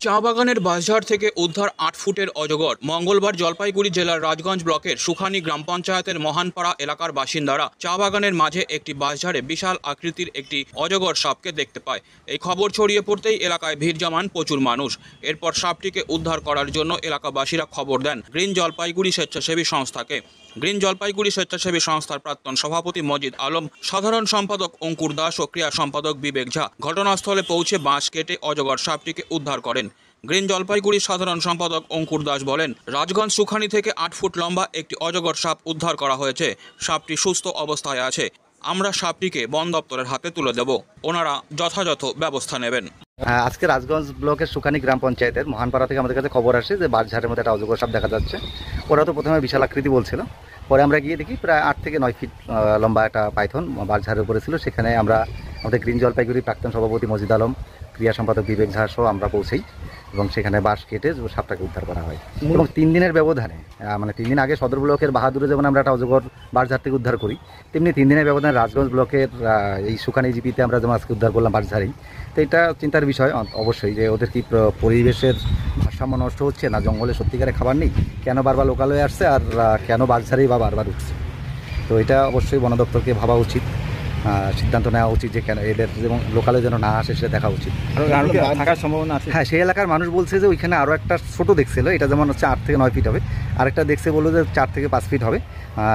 চা বাগানের বাঁশঝাড় থেকে উদ্ধার ৮ ফুটের অজগর। মঙ্গলবার জলপাইগুড়ি জেলার রাজগঞ্জ ব্লকের সুখানী গ্রাম পঞ্চায়েতের মহানপাড়া এলাকার বাসিন্দারা চা বাগানের মাঝে একটি বাঁশঝাড়ে বিশাল আকৃতির একটি অজগর সাপকে দেখতে পায়। এই খবর ছড়িয়ে পড়তেই এলাকায় ভিড় জমান প্রচুর মানুষ। এরপর সাপটিকে উদ্ধার করার জন্য এলাকাবাসীরা খবর দেন গ্রিন জলপাইগুড়ি স্বেচ্ছাসেবী সংস্থাকে। গ্রিন জলপাইগুড়ি স্বেচ্ছাসেবী সংস্থার প্রাক্তন সভাপতি মজিদ আলম, সাধারণ সম্পাদক অঙ্কুর দাস ও ক্রিয়া সম্পাদক বিবেক ঝা ঘটনাস্থলে পৌঁছে বাঁশ কেটে অজগর সাপটিকে উদ্ধার করেন। গ্রিন জলপাইগুড়ির সাধারণ সম্পাদক অঙ্কুর দাস বলেন, রাজগঞ্জ সুখানী থেকে ৮ ফুট লম্বা একটি অজগর সাপ উদ্ধার করা হয়েছে। সাপটি সুস্থ অবস্থায় আছে। আমরা সাপটিকে বন দপ্তরের হাতে তুলে দেব। ওনারা যথাযথ ব্যবস্থা নেবেন। আজকে রাজগঞ্জ ব্লকের সুখানী গ্রাম পঞ্চায়েতের মহানপাড়া থেকে আমাদের কাছে খবর আসে যে বাঁশঝাড়ের মধ্যে একটা অজগর সাপ দেখা যাচ্ছে। ওরা তো প্রথমে বিশাল আকৃতি বলছিল, পরে আমরা গিয়ে দেখি প্রায় ৮ থেকে ৯ ফিট লম্বা একটা পাইথন বাঁশঝাড়ের উপরে ছিল। সেখানে আমরা আমাদের গ্রিন জলপাইগুড়ি প্রাক্তন সভাপতি মজিদ আলম, ক্রিয়া সম্পাদক বিবেক ঝা সহ আমরা পৌঁছাই এবং সেখানে বাঁশ কেটে সাপটাকে উদ্ধার করা হয়। এবং ৩ দিনের ব্যবধানে, মানে 3 দিন আগে সদর ব্লকের বাহাদুরে যেমন আমরা একটা অজগর বাঁশঝাড় থেকে উদ্ধার করি, তেমনি 3 দিনের ব্যবধানে রাজগঞ্জ ব্লকের এই সুখানী জিপিতে আমরা যেমন আজকে উদ্ধার করলাম বাঁশঝাড়েই। তো এটা চিন্তার বিষয় অবশ্যই যে ওদের কি পরিবেশের ভারসাম্য নষ্ট হচ্ছে, না জঙ্গলে সত্যিকারে খাবার নেই, কেন বারবার লোকালয়ে আসছে, আর কেন বাঁশঝাড়েই বা বারবার উঠছে। তো এটা অবশ্যই বন দপ্তরকে ভাবা উচিত, সিদ্ধান্ত নেওয়া উচিত যে কেন এদের যেমন লোকালে যেন না আসে সেটা দেখা উচিত। থাকার সম্ভাবনা আছে। হ্যাঁ, সেই এলাকার মানুষ বলছে যে ওইখানে আরও একটা ছোটো দেখছিল, এটা যেমন হচ্ছে 8 থেকে 9 ফিট হবে, আরেকটা দেখছে বললো যে 4 থেকে 5 ফিট হবে।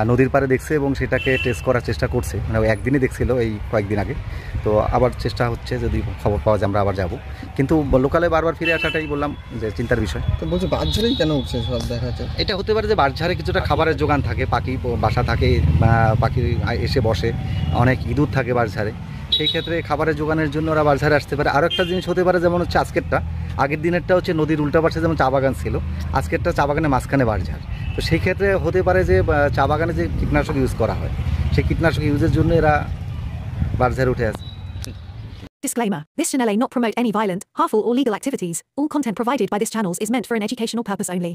নদীর পাড়ে দেখছে এবং সেটাকে টেস্ট করার চেষ্টা করছে, মানে একদিনই দেখছিল এই কয়েকদিন আগে। তো আবার চেষ্টা হচ্ছে, যদি খবর পাওয়া যায় আমরা আবার যাব, কিন্তু লোকালে বারবার ফিরে আসাটাই বললাম যে চিন্তার বিষয়। তো বলছে বাঁশঝাড়েই কেন উঠছে সব দেখা যাচ্ছে। এটা হতে পারে যে বাঁশঝাড়ে কিছুটা খাবারের যোগান থাকে, পাখি বাসা থাকে, পাখি এসে বসে, অনেক ইঁদুর থাকে বাঁশঝাড়ে, সেই ক্ষেত্রে খাবারের যোগানের জন্য ওরা বাঁশঝাড়ে আসতে পারে। আরও একটা জিনিস হতে পারে, যেমন হচ্ছে আগের দিনেরটা হচ্ছে নদীর উল্টা পাশে যেমন চা বাগান ছিল, আজকেরটা চা বাগানের মাঝখানে বাঁশঝাড়। তো সেই ক্ষেত্রে হতে পারে যে চা বাগানে যে কীটনাশক ইউজ করা হয়, সেই কীটনাশক ইউজের জন্য এরা বাঁশঝাড়ে উঠে আসে। Disclaimer. This channel may not promote any violent, harmful or legal activities. All content provided by this channel is meant for an educational purpose only.